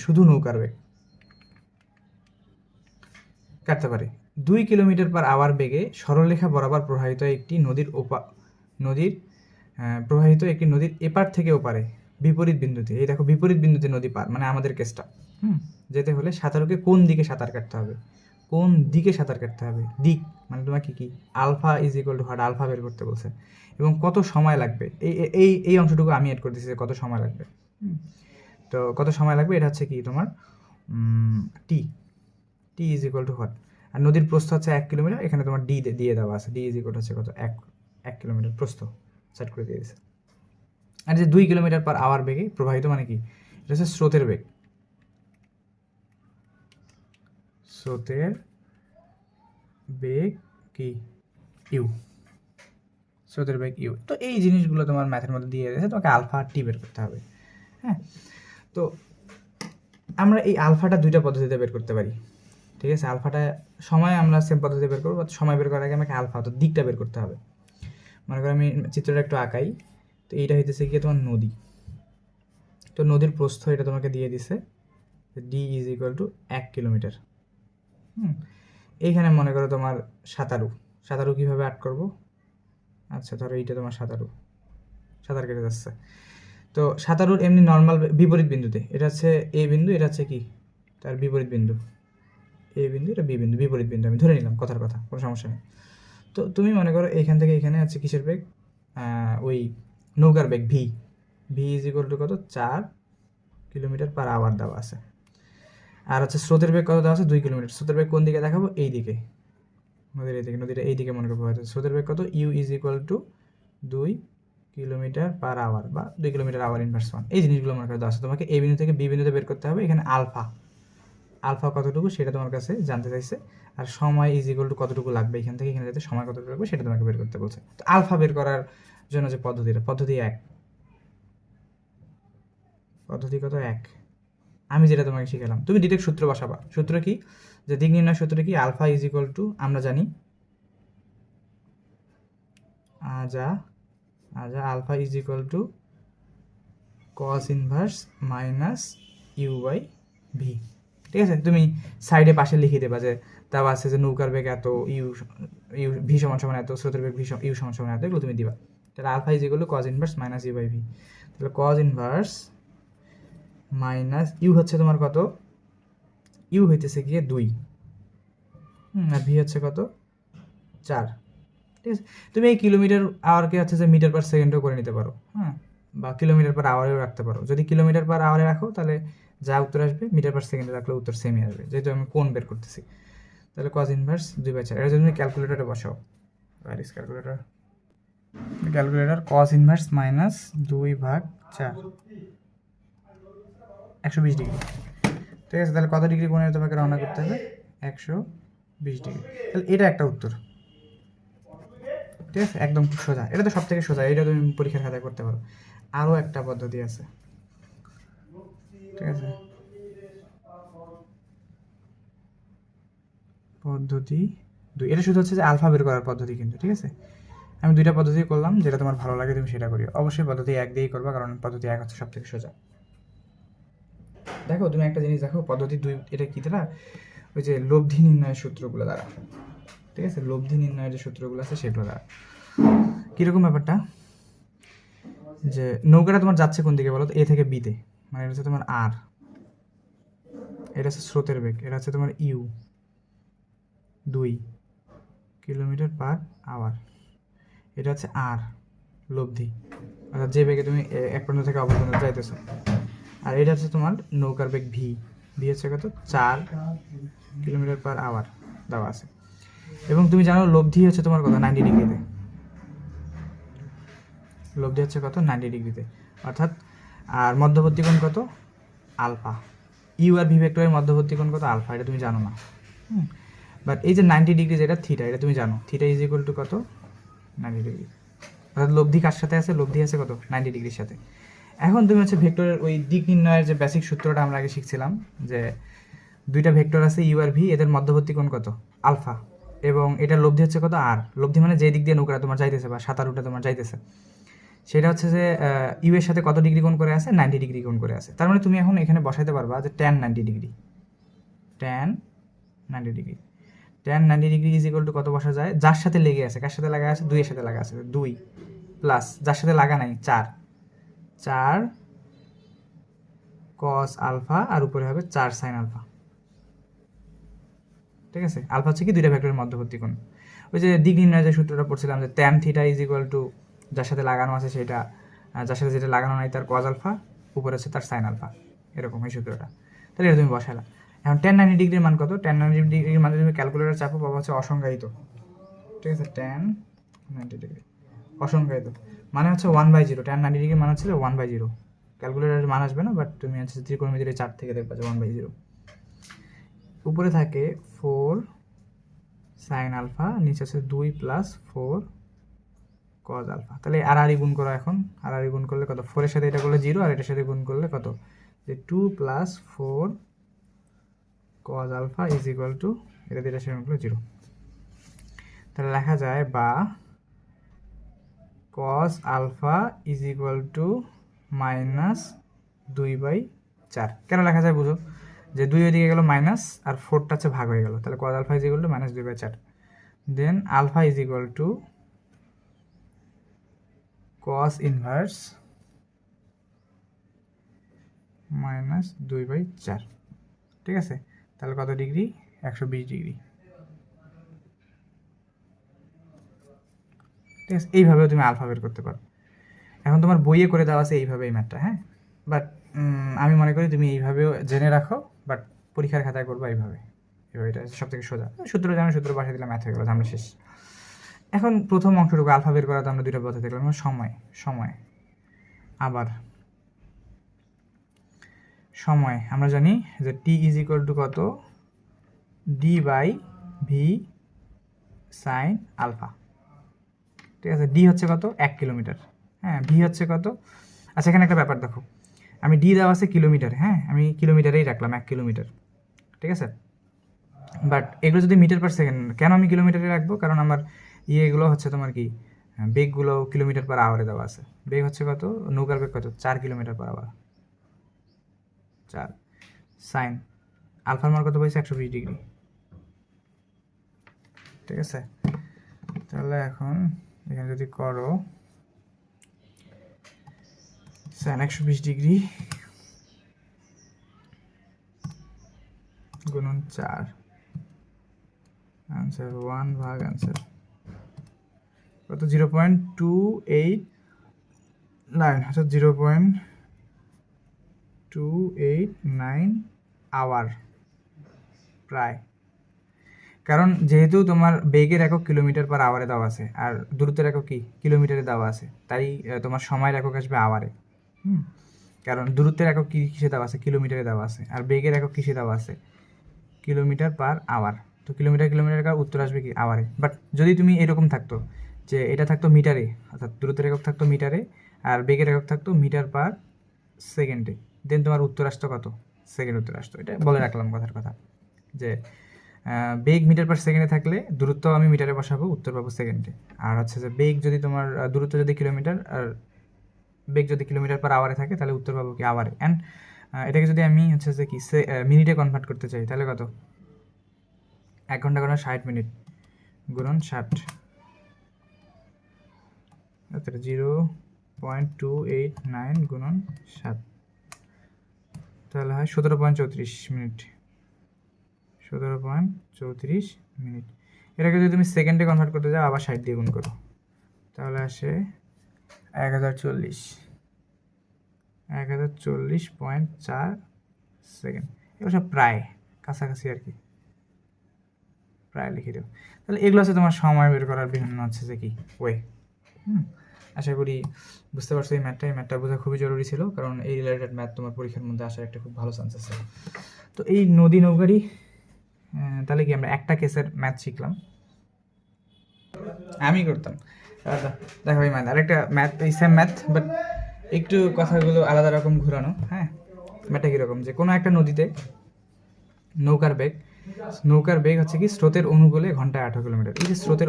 শুধু নৌকার বেগ, কাটতে পারে 2 কিলোমিটার পার আওয়ার বেগে সরলরেখা বরাবর প্রবাহিত একটি নদীর এপার থেকে ওপারে বিপরীত বিন্দুতে, এই দেখো বিপরীত বিন্দুতে নদী পার, মানে আমাদের কেসটা। যেতে হলে সাঁতারুকে কোন দিকে সাঁতার কাটতে হবে? কোন দিকে সাঁতার কাটতে হবে? দিক মানে তোমাকে কি alpha is equal to what, alpha বের করতে বলছে। এবং কত সময় লাগবে, এই এই এই অংশটুকু আমি অ্যাড করে দিচ্ছি যে কত সময় লাগবে। তো কত সময় লাগবে, এটা হচ্ছে কি তোমার টি ইজ ইকুয়াল টু হোয়াট। আর নদীর প্রস্থ হচ্ছে 1 কিলোমিটার, এখানে তোমার ডি দিয়ে দেওয়া আছে, ডি ইজ ইকুয়াল হচ্ছে কত, 1 কিলোমিটার প্রস্থ সেট করে দিয়ে দিয়েছে। আর যে 2 কিলোমিটার পার আওয়ার বেগে প্রবাহিত, মানে কি এটা হচ্ছে স্রোতের বেগ, স্রোতের বেগ কি ইউ, স্রোতের বেগ ইউ। তো এই জিনিসগুলো তোমার ম্যাথের মধ্যে দিয়ে দিয়েছে, তোমাকে আলফা আর টি বের করতে হবে। হ্যাঁ, তো আমরা এই আলফাটা দুইটা পদ্ধতিতে বের করতে পারি। ঠিক আছে, আলফাটা সময় আমরা সেম পদ্ধতিতে বের করবো, সময় বের করার আগে আমাকে আলফা তো দিকটা বের করতে হবে। মনে করো আমি চিত্রটা একটু আঁকাই, তো এইটা হইতেছে গিয়ে তোমার নদী। তো নদীর প্রস্থ এটা তোমাকে দিয়ে দিছে, D is equal two 1 kilometre. এইখানে মনে করো তোমার সাঁতারু কীভাবে আট করবো? আচ্ছা, ধরো এইটা তোমার সাঁতার কেটে যাচ্ছে। তো সাঁতারুর এমনি নর্মাল বিপরীত বিন্দুতে, এটা হচ্ছে এ বিন্দু, এটা হচ্ছে কি তার বিপরীত বিন্দু, এ বিন্দু, এটা বি বিন্দু, বিপরীত বিন্দু আমি ধরে নিলাম, কথার কথা, কোনো সমস্যা নেই। তো তুমি মনে করো এইখান থেকে এখানে আছে কিসের বেগ? ওই নৌকার বেগ ভি ইজ ইকুয়াল টু কত, 4 কিলোমিটার পার আওয়ার দেওয়া আছে। আর হচ্ছে স্রোতের বেগ কত দেওয়া আছে? 2 কিলোমিটার। স্রোতের বেগ কোন দিকে দেখাবো? এই দিকে, নদীটা এই দিকে মনে করবো। হয়তো স্রোতের বেগ কত? U is equal to 2 kilometre per hour বা 2 কিলোমিটার আওয়ার ইনভার্স 1। এই জিনিসগুলো মনে করে দেওয়া আছে। তোমাকে এ বিন্দু থেকে বি বিন্দুতে বের করতে হবে। এখানে আলফা কতটুকু সেটা তোমার কাছে জানতে চাইছে, আর সময় ইজ ইকুয়াল টু কতটুকু লাগবে এখান থেকে এখানে যেতে, সময় কতটুকু লাগবে সেটা তোমাকে বের করতে বলছে। তো আলফা বের করার জন্য যে পদ্ধতি 1, পদ্ধতি কত 1, আমি যেটা তোমাকে শিখালাম, তুমি ডিরেক্ট সূত্র বসাবা। সূত্র কি? যে দিক নির্ণয় সূত্র কি? আলফা ইজ ইকুয়াল টু, আমরা জানি alpha is equal to cos inverse minus you by V. ঠিক আছে, তুমি সাইডে পাশে লিখে দেবা যে তাও আছে যে নৌকার বেগ এত, ইউ ভি সমান সমান এত, স্রোতের বেগ ইউ সমান সমান এত, এগুলো তুমি দিবা। তাহলে alpha is equal to cos inverse minus you by V. তাহলে কস ইনভার্স মাইনাস ইউ হচ্ছে তোমার কত? ইউ হইতেছে গিয়ে 2, আর ভি হচ্ছে কত? 4। ঠিক আছে, তুমি এই কিলোমিটার আওয়ারকে হচ্ছে যে মিটার পার সেকেন্ডও করে নিতে পারো, হ্যাঁ, বা কিলোমিটার পার আওয়ারেও রাখতে পারো। যদি কিলোমিটার পার আওয়ারে রাখো তাহলে যা উত্তর আসবে, মিটার পার সেকেন্ডে রাখলে উত্তর সেমই আসবে, যেহেতু আমি কোণ বের করতেছি। তাহলে কস ইনভার্স 2/4। এটা যদি তুমি ক্যালকুলেটরে বসাও, ক্যালকুলেটর ক্যালকুলেটর কস ইনভার্স মাইনাস 2/4 120 ডিগ্রি। ঠিক আছে, তাহলে কত ডিগ্রি কোণে তোমাকে রওনা করতে হবে? 120 ডিগ্রি। তাহলে এটা একটা উত্তর। ঠিক আছে, একদম সোজা, এটা তো সব থেকে সোজা, এটা তুমি পরীক্ষার খাতায় করতে পারো। আরও একটা পদ্ধতি আছে, ঠিক আছে, পদ্ধতি 2। এটা শুধু হচ্ছে যে আলফা বের করার পদ্ধতি কিন্তু, ঠিক আছে। আমি 2টা পদ্ধতি করলাম, যেটা তোমার ভালো লাগে তুমি সেটা করিও। অবশ্যই পদ্ধতি 1 দিয়েই করবা, কারণ পদ্ধতি 1 হচ্ছে সব থেকে সোজা। দেখো তুমি একটা জিনিস দেখো, পদ্ধতি 2 এটা কি দ্বারা? ওই যে লব্ধি নির্ণয়ের সূত্রগুলো দ্বারা। ঠিক আছে, লব্ধি নির্ণয়ের যে সূত্রগুলো আছে সেগুলো দ্বারা। কীরকম ব্যাপারটা? যে নৌকাটা তোমার যাচ্ছে কোন দিকে বলো তো? এ থেকে বিতে, মানে এটা হচ্ছে তোমার আর, এটা হচ্ছে স্রোতের বেগ, এটা হচ্ছে তোমার ইউ 2 কিলোমিটার/আওয়ার, এটা হচ্ছে আর লব্ধি, অর্থাৎ যে বেগে তুমি এক প্রান্ত থেকে অপর প্রান্তে যাইতেছো। আর এটা হচ্ছে তোমার নৌকার বেগ ভি, ভি হচ্ছে কত? 4 কিলোমিটার/আওয়ার দেওয়া আছে। এবং তুমি জানো লব্ধি হচ্ছে তোমার কত? 90 ডিগ্রিতে। লব্ধি হচ্ছে কত? 90 ডিগ্রিতে, অর্থাৎ আর মধ্যবর্তী কোণ কত? আলফা। ইউ আর ভি ভেক্টরের মধ্যবর্তী কোণ কত? আলফা। এটা তুমি জানো না, বাট এই যে 90 ডিগ্রি যেটা থিটা, এটা তুমি জানো। থিটা ইজ ইকুয়াল টু কত? 90 ডিগ্রি। অর্থাৎ লব্ধি কার সাথে আছে? লব্ধি আছে কত? 90 ডিগ্রির সাথে। এখন তুমি হচ্ছে ভেক্টরের ওই দিক নির্ণয়ের যে বেসিক সূত্রটা আমরা আগে শিখছিলাম, যে দুইটা ভেক্টর আছে ইউ আর ভি, এদের মধ্যবর্তী কোণ কত? আলফা। এবং এটা লব্ধি হচ্ছে কত? আর। লব্ধি মানে যে দিক দিয়ে নৌকা তোমার যাইতেছে বা সাঁতারুটা তোমার যাইতেছে, সেটা হচ্ছে যে ইউ এর সাথে কত ডিগ্রি কোণ করে আছে? 90 ডিগ্রি কোণ করে আছে। তার মানে তুমি এখন এখানে বসাইতে পারবা যে tan 90 degree, tan 90 degree, tan 90 degree is equal to কত বসা যায়? যার সাথে লেগে আছে, কার সাথে লাগা আছে? 2 এর সাথে লাগা আছে, 2 প্লাস যার সাথে লাগা নাই 4 cos আলফা, আর উপরে হবে 4 sin আলফা। ঠিক আছে, আলফা হচ্ছে কি? দুইটা ভেক্টরের মধ্যবর্তী কোণ। ওই যে দিক নির্ণয়ের যে সূত্রটা পড়ছিলাম, যে tan theta is equal two যার সাথে লাগানো আছে সেটা, যার সাথে যেটা লাগানো নাই তার cos আলফা, উপরে আছে তার sin আলফা, এরকম এই সূত্রটা। তাহলে এটা তুমি বসালা। এখন tan 90 ডিগ্রির মান কত? tan 90 ডিগ্রির মানে তুমি ক্যালকুলেটর চাপো, পাবো হচ্ছে অসংজ্ঞায়িত। ঠিক আছে, tan 90 ডিগ্রি অসংজ্ঞায়িত মানে হচ্ছে 1/0। tan 90 ডিগ্রির মান হচ্ছে 1/0। ক্যালকুলেটরের মান আসবে না, বাট তুমি হচ্ছে ত্রিকোণমিতির চার্ট থেকে দেখবা যে 1/0। উপরে থাকে 4 sin আলফা, নিচে আছে 2 প্লাস 4 cos আলফা। তাহলে আর গুণ করো এখন। আর গুণ করলে কত? 4 এর সাথে এটা করলে 0, আর এটার সাথে গুণ করলে কত? যে 2 plus 4 cos alpha is equal to, এটা দিয়ে সাথে গুণ করলে 0। তাহলে লেখা যায় বা cos alpha is equal to -2/4। কেন লেখা যায় বুঝো? যে 2 ওইদিকে গেল মাইনাস, আর 4টা হচ্ছে ভাগ হয়ে গেল, তাহলে cos alpha is equal to -2/4। Then alpha is equal to cos inverse -2/4। ঠিক আছে, তাহলে কত ডিগ্রি? 120 ডিগ্রি। ঠিক আছে, এইভাবেও তুমি আলফা বের করতে পারো। এখন তোমার বইয়ে করে দেওয়া আছে এইভাবে এই ম্যাথটা, হ্যাঁ, বাট আমি মনে করি তুমি এইভাবেও জেনে রাখো, বাট পরীক্ষার খাতায় করবো এইভাবে। এবার এটা সব থেকে সোজা সূত্র, জানো সূত্র পাঠিয়ে দিলাম, ম্যাথ হয়ে গেলো, আমরা শেষ। এখন প্রথম অংশটুকু আলফা বের করা তো আমরা দুইটা পদ্ধতি দেখলাম। সময় আবার সময় আমরা জানি যে টি ইজ ইকুয়াল টু কত? d/v sin alpha. ঠিক আছে, ডি হচ্ছে কত? 1 কিলোমিটার। হ্যাঁ, ভি হচ্ছে কত? আচ্ছা, এখানে একটা ব্যাপার দেখো, আমি ডি দেওয়া আছে কিলোমিটার, হ্যাঁ, আমি কিলোমিটারেই রাখলাম 1 কিলোমিটার। ঠিক আছে, বাট এগুলো যদি মিটার/সেকেন্ড, কেন আমি কিলোমিটারে রাখবো? কারণ আমার এগুলো হচ্ছে তোমার কি, বেগগুলো কিলোমিটার/আওয়ারে দেওয়া আছে। বেগ হচ্ছে কত? নৌকার বেগ কত? 4 কিলোমিটার/আওয়ার। 4 সাইন আলফার মান কত পাইছে? 120 ডিগ্রি। ঠিক আছে, তাহলে এখন এখানে যদি করো সাইন 120 ডিগ্রি গুণন 4, আনসার 1 ভাগ আনসার কত? 0.289, অর্থাৎ 0.289 আওয়ার প্রায়। কারণ যেহেতু তোমার বেগের একক কিলোমিটার পার আওয়ারে দেওয়া আছে আর দূরত্বের একক কি কিলোমিটারে দেওয়া আছে, তাই তোমার সময়ের একক আসবে আওয়ারে। কারণ দূরত্বের একক কিসে দেওয়া আছে, কিলোমিটারে দেওয়া আছে, আর বেগের একক কিসে দেওয়া আছে, কিলোমিটার পার আওয়ার। তো কিলোমিটার উত্তর আসবে কি আওয়ারে। বাট যদি তুমি এরকম থাকতো যে এটা থাকতো মিটারে, অর্থাৎ দূরত্বের একক থাকতো মিটারে আর বেগের একক থাকতো মিটার পার সেকেন্ডে, দেন তোমার উত্তর আসতো কত, সেকেন্ড উত্তর আসতো। এটা বলে রাখলাম কথার কথা, যে বেগ মিটার পার সেকেন্ডে থাকলে দূরত্ব আমি মিটারে বসাবো, উত্তর পাবো সেকেন্ডে। আর হচ্ছে যে বেগ যদি তোমার দূরত্ব যদি কিলোমিটার আর বেগ যদি কিলোমিটার পার আওয়ারে থাকে তাহলে উত্তর পাবো কি আওয়ারে। অ্যান্ড এটাকে যদি আমি হচ্ছে যে কি মিনিটে কনভার্ট করতে চাই তাহলে কত, 1 ঘন্টা গুণন 60 মিনিট গুণন 60, 0.289 গুণন 7, তাহলে হয় 17.34 মিনিট, 17.34 মিনিট। এটাকে যদি তুমি সেকেন্ডে কনভার্ট করতে যাও আবার 60 দিয়ে গুণ করো, তাহলে আসে 1040.4 সেকেন্ড। এগুলো সব প্রায় কাছাকাছি আর কি, প্রায় লিখে দেবো। তাহলে এগুলো হচ্ছে তোমার সময় বের করার বিভিন্ন হচ্ছে যে কি ওয়ে। আশা করি বুঝতে পারছো এই ম্যাথটা বোঝা খুবই জরুরি ছিল, কারণ এই রিলেটেড ম্যাথ তোমার পরীক্ষার মধ্যে আসার একটা খুব ভালো চান্স আছে। তো এই নদী নৌকারই তাহলে কি আমরা একটা কেসের ম্যাথ শিখলাম, আমি করতাম। দেখো এই ম্যাথ আরেকটা ম্যাথ, এই সেম ম্যাথ বাট একটু কথাগুলো আলাদা রকম ঘোরানো। হ্যাঁ, ম্যাথটা কীরকম, যে কোনো একটা নদীতে নৌকার বেগ হচ্ছে কি স্রোতের অনুকূলে ঘন্টায় 18 কিলোমিটার। এই যে স্রোতের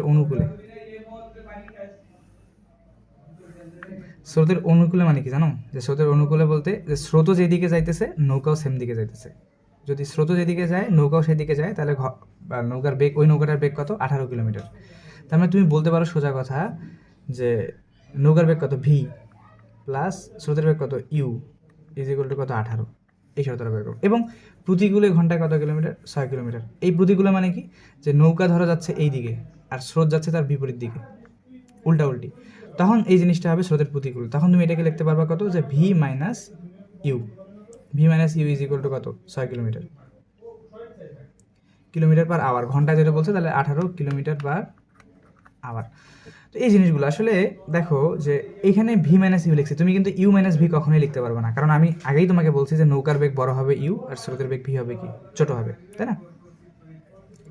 অনুকূলে মানে কি জানো, যে স্রোতের অনুকূলে বলতে যে স্রোতও যেদিকে যাইতেছে নৌকাও সেম দিকে যাইতেছে। যদি স্রোতও যেদিকে যায় নৌকাও সেদিকে যায় তাহলে নৌকার বেগ, ওই নৌকাটার বেগ কত, 18 কিলোমিটার। তার মানে তুমি বলতে পারো সোজা কথা যে নৌকার বেগ কত ভি প্লাস স্রোতের বেগ কত ইউ ইজ ইকুয়াল টু কত 18, এই শর্তটা বের করো। এবং প্রতিকূলে ঘন্টায় কত কিলোমিটার, 6 কিলোমিটার। এই প্রতিকূলে মানে কি, যে নৌকা ধরা যাচ্ছে এই দিকে আর স্রোত যাচ্ছে তার বিপরীত দিকে, উল্টি, তখন এই জিনিসটা হবে স্রোতের প্রতিকূল। তখন তুমি এটাকে লিখতে পারবা কত, যে V minus U is equal to কত, 6 কিলোমিটার পার আওয়ার। ঘন্টায় যেটা বলছে তাহলে 18 কিলোমিটার পার আওয়ার। তো এই জিনিসগুলো আসলে দেখো যে এখানে ভি মাইনাস ইউ লিখছে, তুমি কিন্তু ইউ মাইনাস ভি কখনোই লিখতে পারবে না, কারণ আমি আগেই তোমাকে বলছি যে নৌকার বেগ বড় হবে ইউ আর স্রোতের বেগ ভি হবে কি ছোট হবে, তাই না?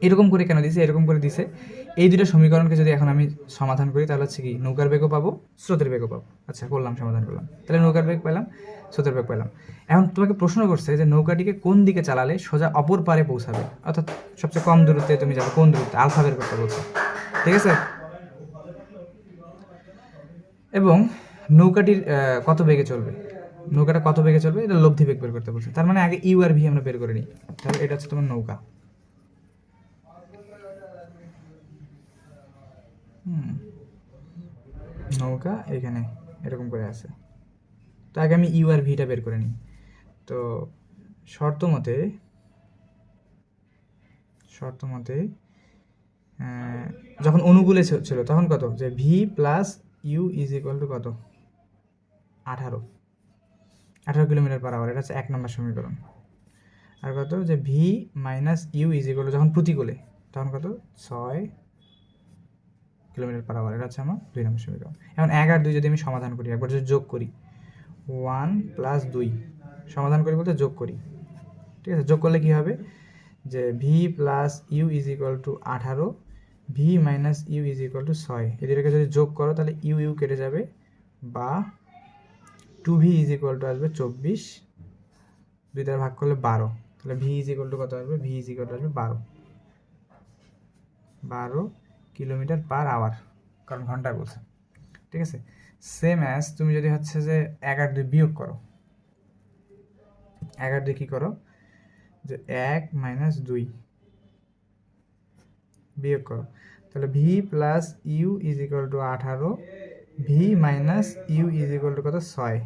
এরকম করে কেন দিছে, এরকম করে দিছে এই দুটো সমীকরণকে যদি এখন আমি সমাধান করি তাহলে হচ্ছে কি নৌকার বেগও পাবো স্রোতের বেগও পাবো। আচ্ছা করলাম, সমাধান করলাম, তাহলে নৌকার বেগ পেলাম, স্রোতের বেগ পেলাম। এখন তোমাকে প্রশ্ন করছে যে নৌকাটিকে কোন দিকে চালালে সোজা অপর পারে পৌঁছাবে, অর্থাৎ সবচেয়ে কম দূরত্বে তুমি যাবে, কোন দূরত্বে, আলফা বের করতে বলছো, ঠিক আছে? এবং নৌকাটির কত বেগে চলবে, নৌকাটা কত বেগে চলবে এটা লব্ধি বেগ বের করতে বলছে। তার মানে আগে ইউ আর ভি আমরা বের করে নিই। তাহলে এটা হচ্ছে তোমার নৌকা, নৌকা এখানে এরকম করে আছে। তো আগে আমি ইউ আর ভিটা বের করে নিই। তো শর্ত মতে যখন অনুকূলে ছিল তখন কত, যে V plus U is equal to কত, 18 কিলোমিটার পার আওয়ার। এটা হচ্ছে 1 নম্বর সমীকরণ। আর কত, যে V minus U is equal to যখন প্রতিকূলে তখন কত, 6 কিলোমিটার পার আওয়ার। এটা হচ্ছে আমার 2 নম্বর সমীকরণ। এখন 1 আর 2 যদি আমি সমাধান করি, একবার যদি যোগ করি 1 প্লাস 2 সমাধান করি বলতে যোগ করি, ঠিক আছে? যোগ করলে কি হবে, যে V plus U is equal to 18, V minus U is equal to 6। এদেরকে যদি যোগ করো তাহলে ইউ ইউ কেটে যাবে, বা 2v ইজ ইকুয়াল টু আসবে 24, 2 দ্বারা ভাগ করলে 12। তাহলে ভি ইজ ইকুয়াল টু কত আসবে, ভি ইজ ইকুয়াল টু আসবে 12 কিলোমিটার পার আওয়ার, কারণ ঘন্টায় বলছে, ঠিক আছে? সেম অ্যাজ তুমি যদি হচ্ছে যে 1 আর 2 বিয়োগ করো, 1 আর 2 কী করো, যে 1 মাইনাস 2 বিয়োগ করো, তাহলে V plus U is equal to 18, V minus U is equal to কত, 6।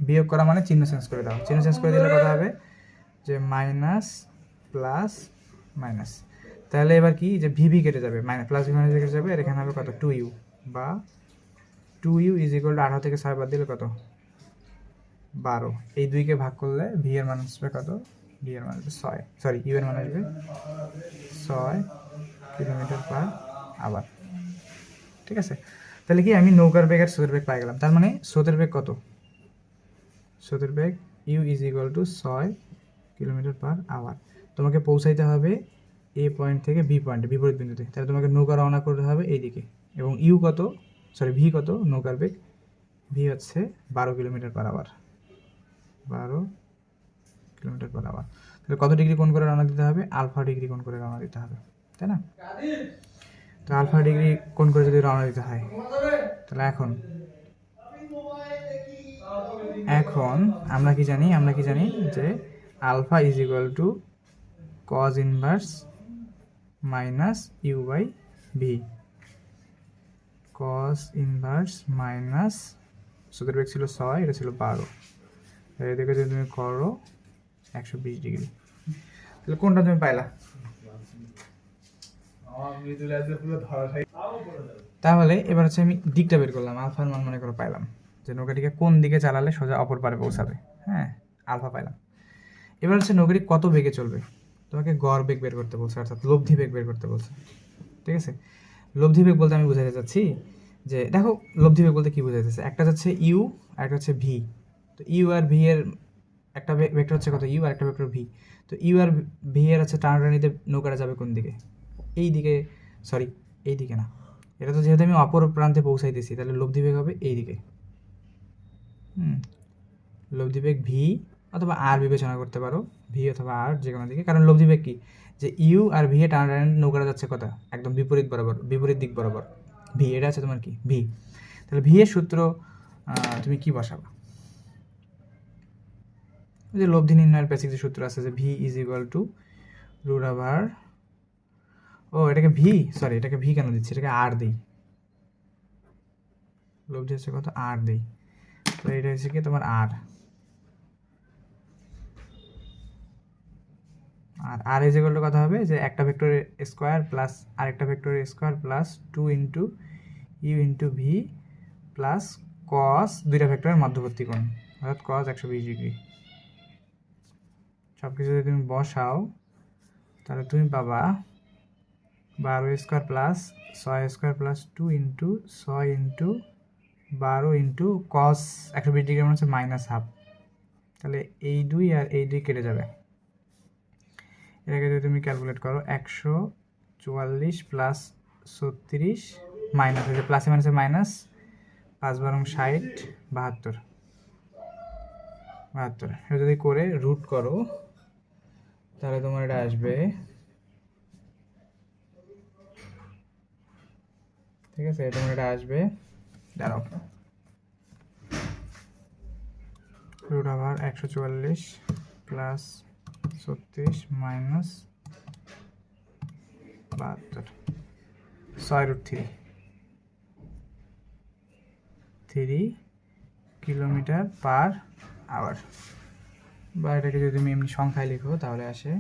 বিয়োগ করা মানে চিহ্ন চেঞ্জ করে দাও, চিহ্ন চেঞ্জ করে দিলে কত হবে, যে মাইনাস প্লাস মাইনাস। তাহলে এবার কি, যে ভি কেটে যাবে, প্লাস ভি মাইনাস কেটে যাবে, আর এখানে হবে কত, 2u, বা 2u ইজ ইকুয়াল টু 18 থেকে 6 বাদ দিলে কত, 12। এই 2কে ভাগ করলে ভি এর মান আসবে কত, ভি এর মান আসবে 6, সরি ইউ এর মান আসবে 6 কিলোমিটার পার আওয়ার। ঠিক আছে, তাহলে কি আমি নৌকার বেগ আর স্রোতের বেগ পাই গেলাম। তার মানে স্রোতের বেগ কত? স্রোতের বেগ u is equal to 6 kilometre per hour. তোমাকে পৌঁছাইতে হবে এ পয়েন্ট থেকে বি পয়েন্টে, বিপরীত বিন্দুতে। তাহলে তোমাকে নৌকা রওনা করতে হবে এইদিকে। এবং ইউ কত, সরি ভি কত নৌকার বেগ? ভি হচ্ছে 12 kilometre per hour. 12 kilometre per hour. তাহলে কত ডিগ্রি কোণ করে রওনা দিতে হবে? আলফা ডিগ্রি কোণ করে রওনা দিতে হবে, তাই না? তো আলফা ডিগ্রি কোণ করে যদি রওনা দিতে হয়, তাহলে এখন আমরা কি জানি যে alpha is equal to cos inverse minus you by V. Cos inverse minus, স্রোতের বেগ ছিল 6, এটা ছিল 12, এদিকে যদি তুমি করো 120 ডিগ্রি। তাহলে কোনটা তুমি পাইলা? তাহলে এবার হচ্ছে আমি দিকটা বের করলাম, আলফার মান মনে করে পাইলাম যে নৌকাটিকে কোন দিকে চালালে সোজা অপর পারে পৌঁছাবে। হ্যাঁ, আলফা পাইলাম। এবার হচ্ছে নৌকাটি কত বেগে চলবে, তোমাকে গড় বেগ বের করতে বলছে, অর্থাৎ লব্ধি বেগ বের করতে বলছে। ঠিক আছে, লব্ধি বেগ বলতে আমি বুঝাতে চাচ্ছি যে দেখো লব্ধি বেগ বলতে কি বোঝাইতেছে, একটা হচ্ছে ইউ আর একটা হচ্ছে ভি। তো ইউ আর ভি এর একটা ভেক্টর হচ্ছে কত, ইউ আর একটা ভেক্টর ভি। তো ইউ আর ভি এর হচ্ছে টানাটানিতে নৌকাটা যাবে কোন দিকে? এই দিকে, সরি এই দিকে না, এটা তো যেহেতু আমি অপর প্রান্তে পৌঁছাইতেছি, তাহলে লব্ধি বেগ হবে এই দিকে। লব্ধি বেগ ভি অথবা আর বিবেচনা করতে পারো, ভি অথবা আর যে কোনো দিকে। কারণ লব্ধি বেগ কি, যে ইউ আর ভি এ টানাটানি নৌকাটা যাচ্ছে কথা একদম বিপরীত বরাবর, বিপরীত দিক বরাবর। ভি এটা আছে তোমার কি ভি। তাহলে ভি এর সূত্র তুমি কি বসাবা? যে লব্ধি নির্ণয়ের বেসিক যে সূত্র আছে, যে v is equal to root over, ও এটাকে ভি, সরি এটাকে ভি কেন দিচ্ছি, এটাকে আর দিই। লব্ধি হচ্ছে কত, আর দিই। তো এটা হচ্ছে কি তোমার আর, আর আর ইজ ইকুয়াল টু কত হবে, যে একটা ভেক্টরের স্কোয়ার প্লাস আরেকটা ভেক্টরের square plus 2 into U into V plus cos দুইটা ভেক্টরের মধ্যবর্তী কোণ, অর্থাৎ কস 120 ডিগ্রি। সব কিছু যদি তুমি বসাও তাহলে তুমি পাবা 12 square plus 6 square plus 2 into 6 into 12 into cos 120 degree মানে হচ্ছে -12। তাহলে এই 2 আর এই 2 কেটে যাবে। এটাকে যদি তুমি ক্যালকুলেট করো 144 প্লাস 36 মাইনাস, এই যে প্লাসে মাইনাসে মাইনাস, 5 বারং 60, 72। এটা যদি করে রুট করো তাহলে তোমার এটা আসবে, ঠিক আছে, তোমার এটা আসবে, দাঁড়াও, root over 144 plus 36 minus 72, 6√3 kilometre per hour. বা এটাকে যদি তুমি এমনি সংখ্যায় লিখো তাহলে আসে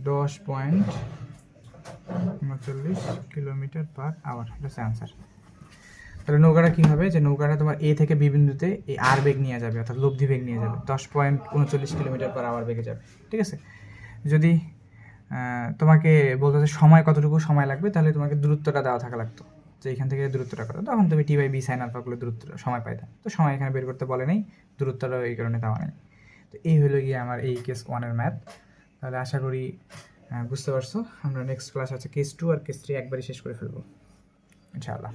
10.39 কিলোমিটার পার আওয়ার। এটা হচ্ছে অ্যান্সার। তাহলে নৌকাটা কী হবে, যে নৌকাটা তোমার এ থেকে বি বিন্দুতে এই আর বেগ নিয়ে যাবে, অর্থাৎ লব্ধি বেগ নিয়ে যাবে, 10.39 কিলোমিটার পার আওয়ার বেগে যাবে। ঠিক আছে, যদি তোমাকে বলতে সময় কতটুকু সময় লাগবে, তাহলে তোমাকে দূরত্বটা দেওয়া থাকা লাগতো, যে এখান থেকে দূরত্বটা কত, তখন তুমি টি/বি সাইন আলফা করলে দূরত্ব সময় পাইতা। তো সময় এখানে বের করতে বলে নেই, দূরত্বটা এই কারণে দেওয়া নেই। তো এই হলো গিয়ে আমার এই কেস 1-এর ম্যাথ। তাহলে আশা করি বুঝতে পারছো। আমরা নেক্সট ক্লাস আছে কেস 2 আর কেস 3 একবারই শেষ করে ফেলবো ইনশাআল্লাহ।